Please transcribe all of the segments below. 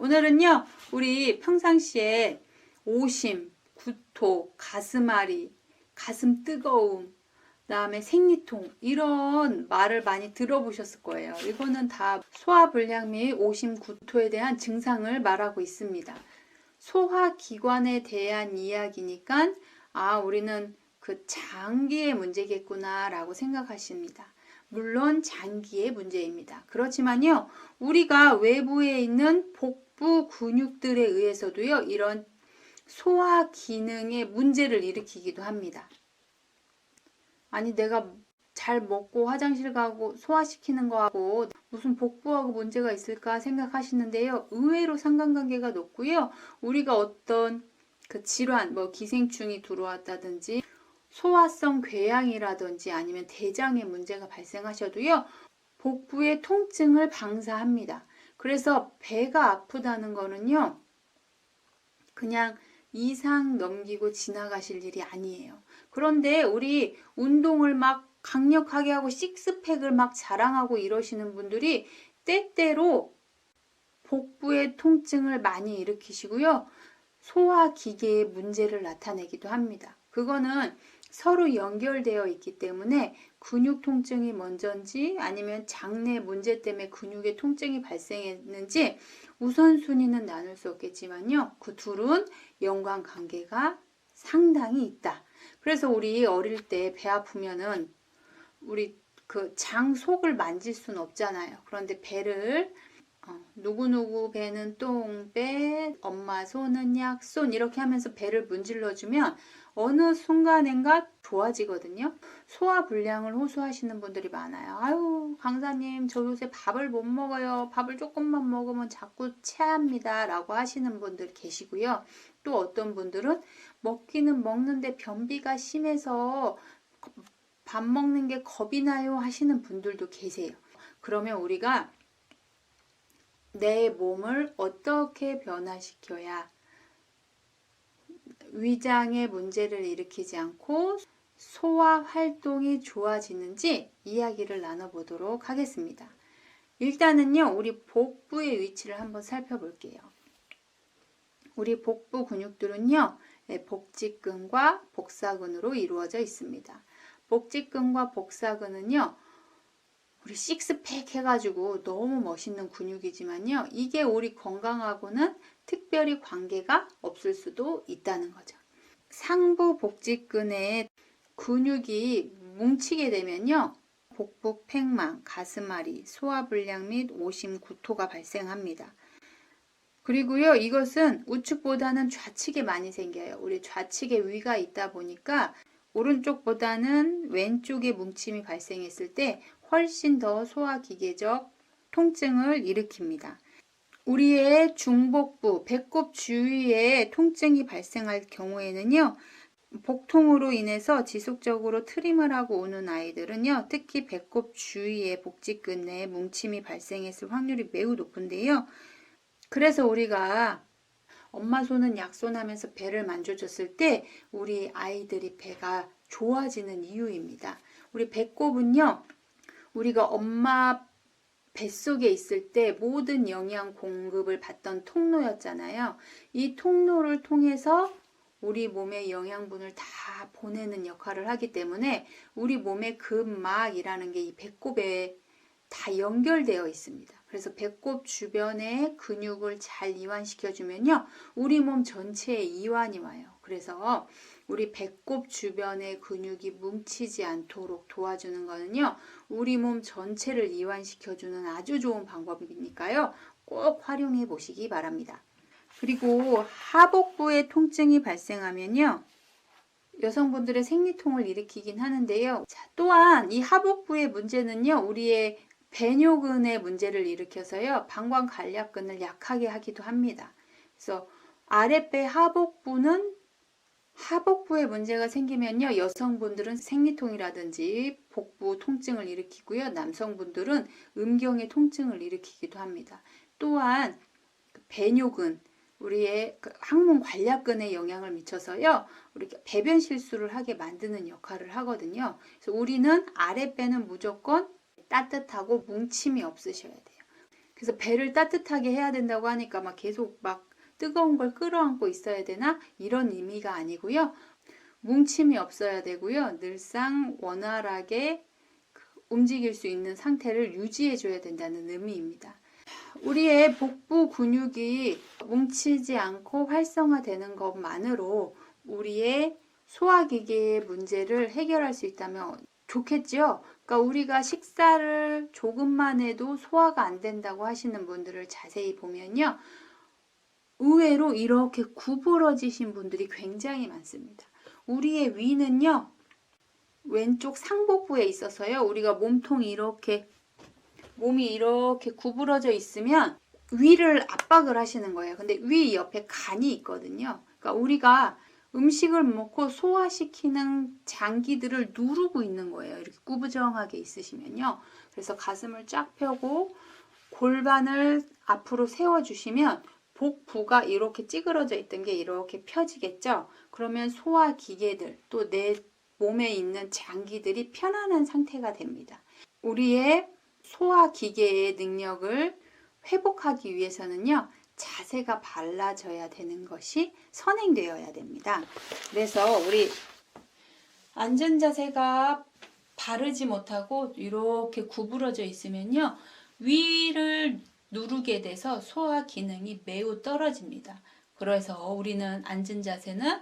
오늘은요, 우리 평상시에 오심, 구토, 가슴앓이, 가슴 뜨거움, 그다음에 생리통 이런 말을 많이 들어보셨을 거예요. 이거는 다 소화불량 및 오심, 구토에 대한 증상을 말하고 있습니다. 소화기관에 대한 이야기니까 우리는 그 장기의 문제겠구나 라고 생각하십니다. 물론 장기의 문제입니다. 그렇지만요, 우리가 외부에 있는 복부 근육들에 의해서도요, 이런 소화 기능의 문제를 일으키기도 합니다. 아니, 내가 잘 먹고 화장실 가고 소화시키는 거하고 무슨 복부하고 문제가 있을까 생각하시는데요. 의외로 상관관계가 높고요. 우리가 어떤 그 질환, 기생충이 들어왔다든지 소화성 궤양이라든지 아니면 대장에 문제가 발생하셔도요. 복부의 통증을 방사합니다. 그래서 배가 아프다는 거는요. 그냥 이상 넘기고 지나가실 일이 아니에요. 그런데 우리 운동을 막 강력하게 하고 식스팩을 막 자랑하고 이러시는 분들이 때때로 복부의 통증을 많이 일으키시고요. 소화기계의 문제를 나타내기도 합니다. 그거는 서로 연결되어 있기 때문에 근육 통증이 먼저인지 아니면 장내 문제 때문에 근육의 통증이 발생했는지 우선순위는 나눌 수 없겠지만요. 그 둘은 연관관계가 상당히 있다. 그래서 우리 어릴 때 배 아프면은 우리 그 장 속을 만질 수는 없잖아요. 그런데 배를 누구누구 배는 똥배, 엄마 손은 약손 이렇게 하면서 배를 문질러주면 어느 순간인가 좋아지거든요. 소화불량을 호소하시는 분들이 많아요. 아유, 강사님, 저 요새 밥을 못 먹어요. 밥을 조금만 먹으면 자꾸 체합니다. 라고 하시는 분들 계시고요. 또 어떤 분들은 먹기는 먹는데 변비가 심해서 밥 먹는 게 겁이 나요 하시는 분들도 계세요. 그러면 우리가 내 몸을 어떻게 변화시켜야 위장에 문제를 일으키지 않고 소화 활동이 좋아지는지 이야기를 나눠보도록 하겠습니다. 일단은요, 우리 복부의 위치를 한번 살펴볼게요. 우리 복부 근육들은요, 복직근과 복사근으로 이루어져 있습니다. 복직근과 복사근은요, 우리 식스팩 해가지고 너무 멋있는 근육이지만요. 이게 우리 건강하고는 특별히 관계가 없을 수도 있다는 거죠. 상부 복직근에 근육이 뭉치게 되면요. 복부 팽만, 가슴앓이, 소화불량 및 오심, 구토가 발생합니다. 그리고요. 이것은 우측보다는 좌측에 많이 생겨요. 우리 좌측에 위가 있다 보니까 오른쪽보다는 왼쪽에 뭉침이 발생했을 때 훨씬 더 소화기계적 통증을 일으킵니다. 우리의 중복부, 배꼽 주위에 통증이 발생할 경우에는요. 복통으로 인해서 지속적으로 트림을 하고 오는 아이들은요. 특히 배꼽 주위에 복직근 내에 뭉침이 발생했을 확률이 매우 높은데요. 그래서 우리가 엄마 손은 약손 하면서 배를 만져줬을 때 우리 아이들이 배가 좋아지는 이유입니다. 우리 배꼽은요. 우리가 엄마 뱃속에 있을 때 모든 영양 공급을 받던 통로였잖아요. 이 통로를 통해서 우리 몸에 영양분을 다 보내는 역할을 하기 때문에 우리 몸의 근막이라는 게 이 배꼽에 다 연결되어 있습니다. 그래서 배꼽 주변에 근육을 잘 이완시켜주면요. 우리 몸 전체에 이완이 와요. 그래서 우리 배꼽 주변의 근육이 뭉치지 않도록 도와주는 거는요. 우리 몸 전체를 이완시켜주는 아주 좋은 방법이니까요. 꼭 활용해 보시기 바랍니다. 그리고 하복부에 통증이 발생하면요. 여성분들의 생리통을 일으키긴 하는데요. 또한 이 하복부의 문제는요. 우리의 배뇨근의 문제를 일으켜서요. 방광간략근을 약하게 하기도 합니다. 그래서 아랫배 하복부에 문제가 생기면요. 여성분들은 생리통이라든지 복부 통증을 일으키고요. 남성분들은 음경의 통증을 일으키기도 합니다. 또한 배뇨근, 우리의 항문 관략근에 영향을 미쳐서요. 우리가 배변 실수를 하게 만드는 역할을 하거든요. 그래서 우리는 아랫배는 무조건 따뜻하고 뭉침이 없으셔야 돼요. 그래서 배를 따뜻하게 해야 된다고 하니까 막 계속 막 뜨거운 걸 끌어안고 있어야 되나? 이런 의미가 아니고요. 뭉침이 없어야 되고요. 늘상 원활하게 움직일 수 있는 상태를 유지해 줘야 된다는 의미입니다. 우리의 복부 근육이 뭉치지 않고 활성화되는 것만으로 우리의 소화기계의 문제를 해결할 수 있다면 좋겠죠. 그러니까 우리가 식사를 조금만 해도 소화가 안 된다고 하시는 분들을 자세히 보면요. 의외로 이렇게 구부러지신 분들이 굉장히 많습니다. 우리의 위는요. 왼쪽 상복부에 있어서요. 우리가 몸통이 몸이 이렇게 구부러져 있으면 위를 압박을 하시는 거예요. 근데 위 옆에 간이 있거든요. 그러니까 우리가 음식을 먹고 소화시키는 장기들을 누르고 있는 거예요. 이렇게 구부정하게 있으시면요. 그래서 가슴을 쫙 펴고 골반을 앞으로 세워주시면 복부가 이렇게 찌그러져 있던 게 이렇게 펴지겠죠. 그러면 소화 기계들 또 내 몸에 있는 장기들이 편안한 상태가 됩니다. 우리의 소화 기계의 능력을 회복하기 위해서는요. 자세가 발라져야 되는 것이 선행되어야 됩니다. 그래서 우리 앉은 자세가 바르지 못하고 이렇게 구부러져 있으면요. 위를 누르게 돼서 소화 기능이 매우 떨어집니다. 그래서 우리는 앉은 자세는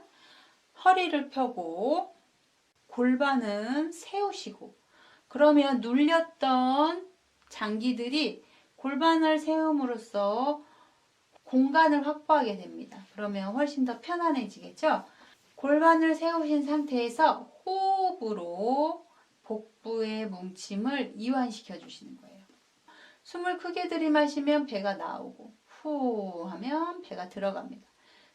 허리를 펴고 골반은 세우시고 그러면 눌렸던 장기들이 골반을 세움으로써 공간을 확보하게 됩니다. 그러면 훨씬 더 편안해지겠죠? 골반을 세우신 상태에서 호흡으로 복부의 뭉침을 이완시켜 주시는 거예요. 숨을 크게 들이마시면 배가 나오고 후 하면 배가 들어갑니다.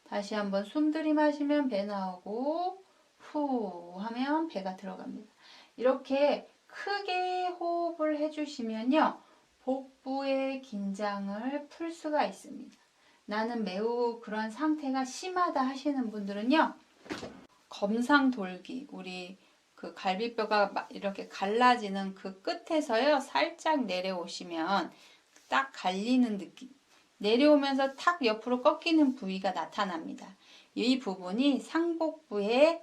다시 한번 숨 들이마시면 배 나오고 후 하면 배가 들어갑니다. 이렇게 크게 호흡을 해주시면요. 복부의 긴장을 풀 수가 있습니다. 나는 매우 그런 상태가 심하다 하시는 분들은요. 검상돌기, 우리 그 갈비뼈가 이렇게 갈라지는 그 끝에서요. 살짝 내려오시면 딱 갈리는 느낌. 내려오면서 탁 옆으로 꺾이는 부위가 나타납니다. 이 부분이 상복부에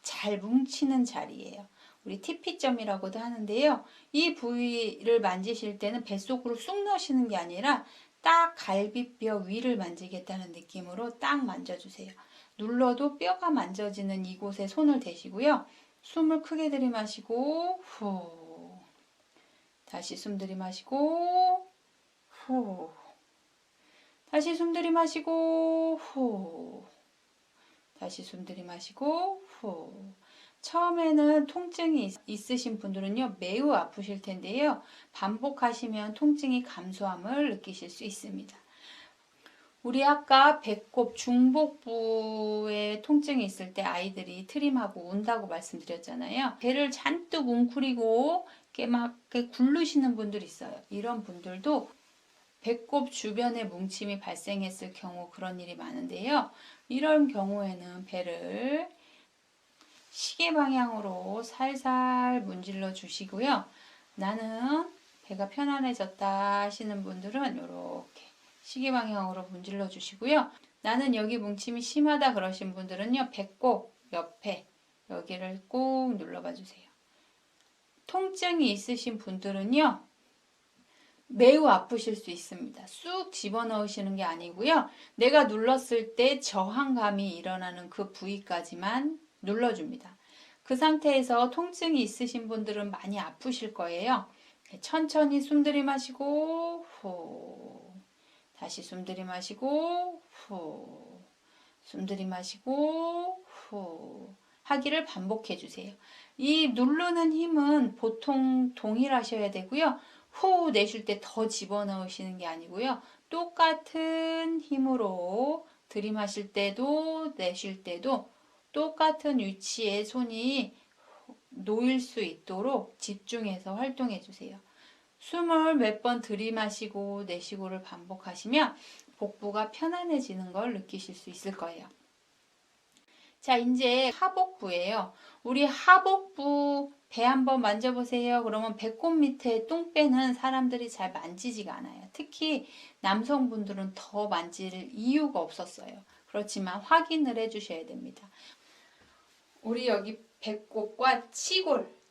잘 뭉치는 자리예요. 우리 TP점이라고도 하는데요. 이 부위를 만지실 때는 뱃속으로 쑥 넣으시는 게 아니라 딱 갈비뼈 위를 만지겠다는 느낌으로 딱 만져주세요. 눌러도 뼈가 만져지는 이곳에 손을 대시고요. 숨을 크게 들이마시고 후. 다시 숨 들이마시고 후. 다시 숨 들이마시고 후. 다시 숨 들이마시고 후. 처음에는 통증이 있으신 분들은요, 매우 아프실 텐데요. 반복하시면 통증이 감소함을 느끼실 수 있습니다. 우리 아까 배꼽 중복부에 통증이 있을 때 아이들이 트림하고 운다고 말씀드렸잖아요. 배를 잔뜩 웅크리고 이렇게 막 굴르시는 분들 있어요. 이런 분들도 배꼽 주변에 뭉침이 발생했을 경우 그런 일이 많은데요. 이런 경우에는 배를 시계 방향으로 살살 문질러 주시고요. 나는 배가 편안해졌다 하시는 분들은 이렇게 시계 방향으로 문질러 주시고요. 나는 여기 뭉침이 심하다 그러신 분들은요. 배꼽 옆에 여기를 꼭 눌러봐 주세요. 통증이 있으신 분들은요. 매우 아프실 수 있습니다. 쑥 집어넣으시는 게 아니고요. 내가 눌렀을 때 저항감이 일어나는 그 부위까지만 눌러줍니다. 그 상태에서 통증이 있으신 분들은 많이 아프실 거예요. 천천히 숨 들이마시고 후. 다시 숨 들이마시고 후. 숨 들이마시고 후. 하기를 반복해 주세요. 이 누르는 힘은 보통 동일하셔야 되고요. 후 내쉴 때 더 집어넣으시는 게 아니고요. 똑같은 힘으로 들이마실 때도 내쉴 때도 똑같은 위치에 손이 놓일 수 있도록 집중해서 활동해 주세요. 숨을 몇 번 들이마시고 내쉬고를 반복하시면 복부가 편안해지는 걸 느끼실 수 있을 거예요. 자, 이제 하복부예요. 우리 하복부 배 한번 만져보세요. 그러면 배꼽 밑에 똥배는 사람들이 잘 만지지가 않아요. 특히 남성분들은 더 만질 이유가 없었어요. 그렇지만 확인을 해주셔야 됩니다. 우리 여기 배꼽과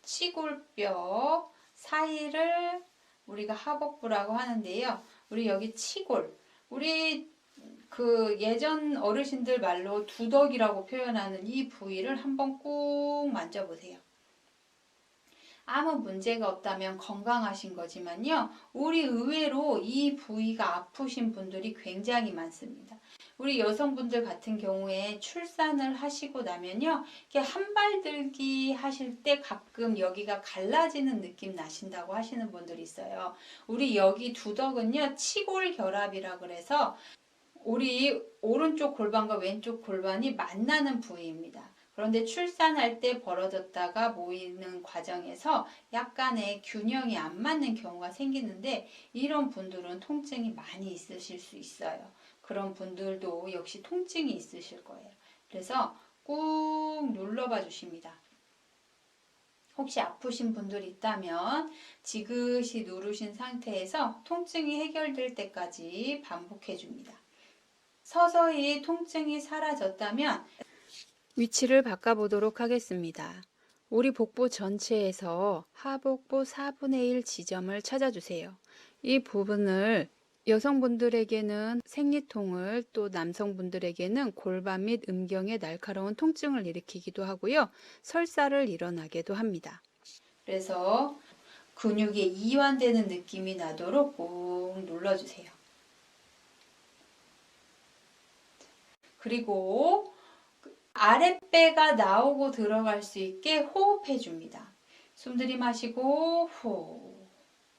치골뼈 사이를 우리가 하복부라고 하는데요. 우리 여기 치골, 우리 그 예전 어르신들 말로 두덕이라고 표현하는 이 부위를 한번 꾹 만져보세요. 아무 문제가 없다면 건강하신 거지만요. 우리 의외로 이 부위가 아프신 분들이 굉장히 많습니다. 우리 여성분들 같은 경우에 출산을 하시고 나면요. 이렇게 한발들기 하실 때 가끔 여기가 갈라지는 느낌 나신다고 하시는 분들이 있어요. 우리 여기 두덕은요. 치골결합이라 그래서 우리 오른쪽 골반과 왼쪽 골반이 만나는 부위입니다. 그런데 출산할 때 벌어졌다가 모이는 과정에서 약간의 균형이 안 맞는 경우가 생기는데 이런 분들은 통증이 많이 있으실 수 있어요. 그런 분들도 역시 통증이 있으실 거예요. 그래서 꾹 눌러봐 주십니다. 혹시 아프신 분들 있다면 지그시 누르신 상태에서 통증이 해결될 때까지 반복해 줍니다. 서서히 통증이 사라졌다면 위치를 바꿔보도록 하겠습니다. 우리 복부 전체에서 하복부 4분의 1 지점을 찾아주세요. 이 부분을 여성분들에게는 생리통을, 또 남성분들에게는 골반 및 음경에 날카로운 통증을 일으키기도 하고요. 설사를 일어나게도 합니다. 그래서 근육이 이완되는 느낌이 나도록 꾹 눌러주세요. 그리고 아랫배가 나오고 들어갈 수 있게 호흡해 줍니다. 숨 들이마시고 후.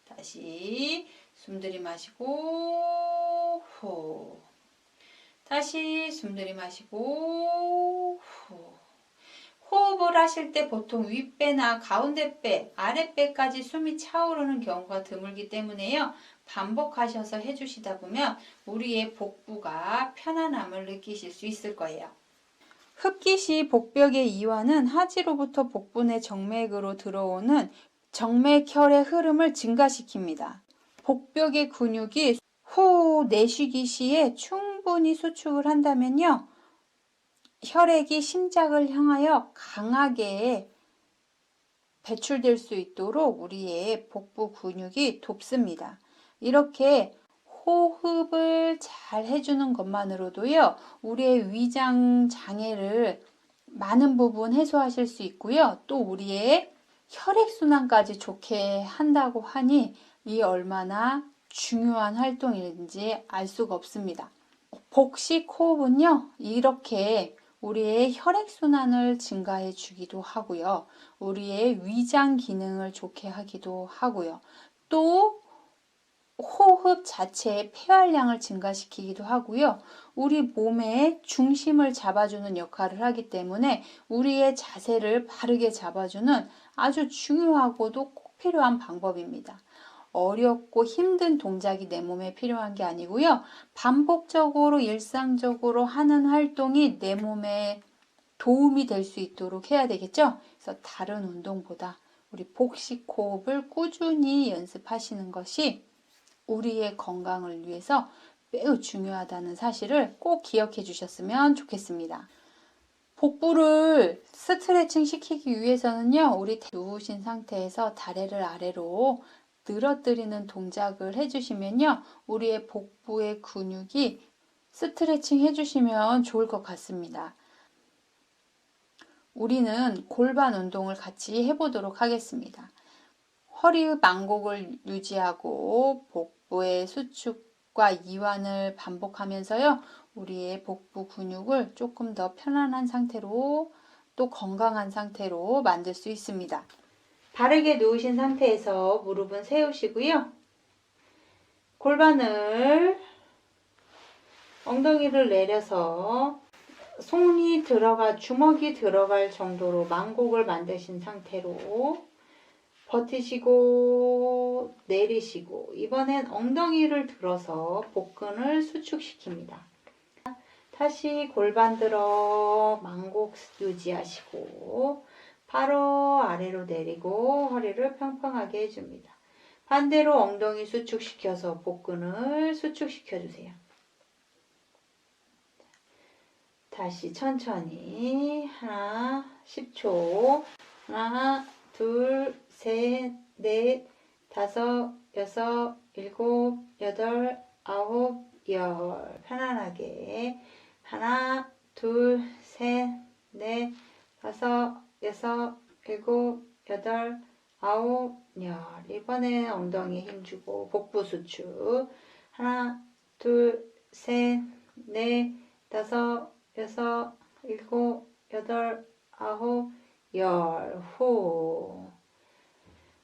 다시 숨 들이마시고 후. 다시 숨 들이마시고 후. 호흡을 하실 때 보통 윗배나 가운데배, 아랫배까지 숨이 차오르는 경우가 드물기 때문에요. 반복하셔서 해주시다 보면 우리의 복부가 편안함을 느끼실 수 있을 거예요. 흡기 시 복벽의 이완은 하지로부터 복부 내 정맥으로 들어오는 정맥혈의 흐름을 증가시킵니다. 복벽의 근육이 후 내쉬기 시에 충분히 수축을 한다면요. 혈액이 심장을 향하여 강하게 배출될 수 있도록 우리의 복부 근육이 돕습니다. 이렇게 호흡을 잘 해주는 것만으로도요, 우리의 위장 장애를 많은 부분 해소하실 수 있고요, 또 우리의 혈액순환까지 좋게 한다고 하니 이 얼마나 중요한 활동인지 알 수가 없습니다. 복식 호흡은요, 이렇게 우리의 혈액순환을 증가해 주기도 하고요. 우리의 위장 기능을 좋게 하기도 하고요. 또 호흡 자체의 폐활량을 증가시키기도 하고요. 우리 몸의 중심을 잡아주는 역할을 하기 때문에 우리의 자세를 바르게 잡아주는 아주 중요하고도 꼭 필요한 방법입니다. 어렵고 힘든 동작이 내 몸에 필요한 게 아니고요. 반복적으로 일상적으로 하는 활동이 내 몸에 도움이 될 수 있도록 해야 되겠죠? 그래서 다른 운동보다 우리 복식 호흡을 꾸준히 연습하시는 것이 우리의 건강을 위해서 매우 중요하다는 사실을 꼭 기억해 주셨으면 좋겠습니다. 복부를 스트레칭 시키기 위해서는요, 우리 누우신 상태에서 다리를 아래로 늘어뜨리는 동작을 해주시면요, 우리의 복부의 근육이 스트레칭 해주시면 좋을 것 같습니다. 우리는 골반 운동을 같이 해보도록 하겠습니다. 허리 만곡을 유지하고 복부의 수축과 이완을 반복하면서요, 우리의 복부 근육을 조금 더 편안한 상태로 또 건강한 상태로 만들 수 있습니다. 바르게 누우신 상태에서 무릎은 세우시고요. 골반을 엉덩이를 내려서 손이 들어가 주먹이 들어갈 정도로 만곡을 만드신 상태로 버티시고 내리시고 이번엔 엉덩이를 들어서 복근을 수축시킵니다. 다시 골반 들어 망곡 유지하시고 바로 아래로 내리고 허리를 평평하게 해줍니다. 반대로 엉덩이 수축시켜서 복근을 수축시켜 주세요. 다시 천천히 하나 10초 하나 둘 셋 넷 다섯 여섯 일곱 여덟 아홉 열 편안하게 하나 둘 셋 넷 다섯 여섯 일곱 여덟 아홉 열 이번엔 엉덩이에 힘주고 복부 수축 하나 둘 셋 넷 다섯 여섯 일곱 여덟 아홉 열 후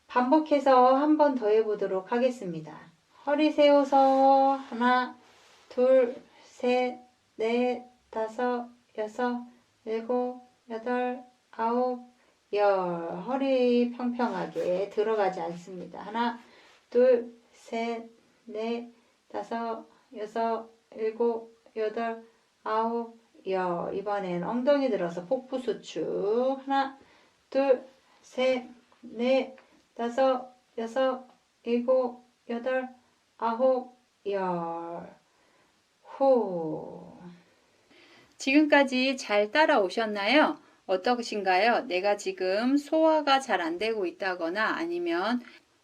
반복해서 한 번 더 해보도록 하겠습니다. 허리 세워서 하나 둘 셋 넷 다섯 여섯 일곱 여덟 아홉 열 허리 평평하게 들어가지 않습니다. 하나 둘 셋 넷 다섯 여섯 일곱 여덟 아홉 열 이번엔 엉덩이 들어서 복부 수축 하나 둘 셋 넷 다섯 여섯 일곱 여덟 아홉 열 후 지금까지 잘 따라오셨나요? 어떠신가요? 내가 지금 소화가 잘 안 되고 있다거나 아니면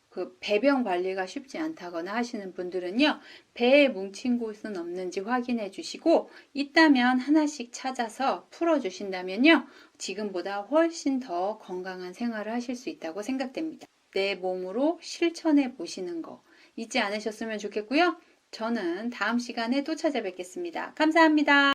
그 배변 관리가 쉽지 않다거나 하시는 분들은요, 배에 뭉친 곳은 없는지 확인해 주시고, 있다면 하나씩 찾아서 풀어 주신다면요, 지금보다 훨씬 더 건강한 생활을 하실 수 있다고 생각됩니다. 내 몸으로 실천해 보시는 거 잊지 않으셨으면 좋겠고요. 저는 다음 시간에 또 찾아뵙겠습니다. 감사합니다.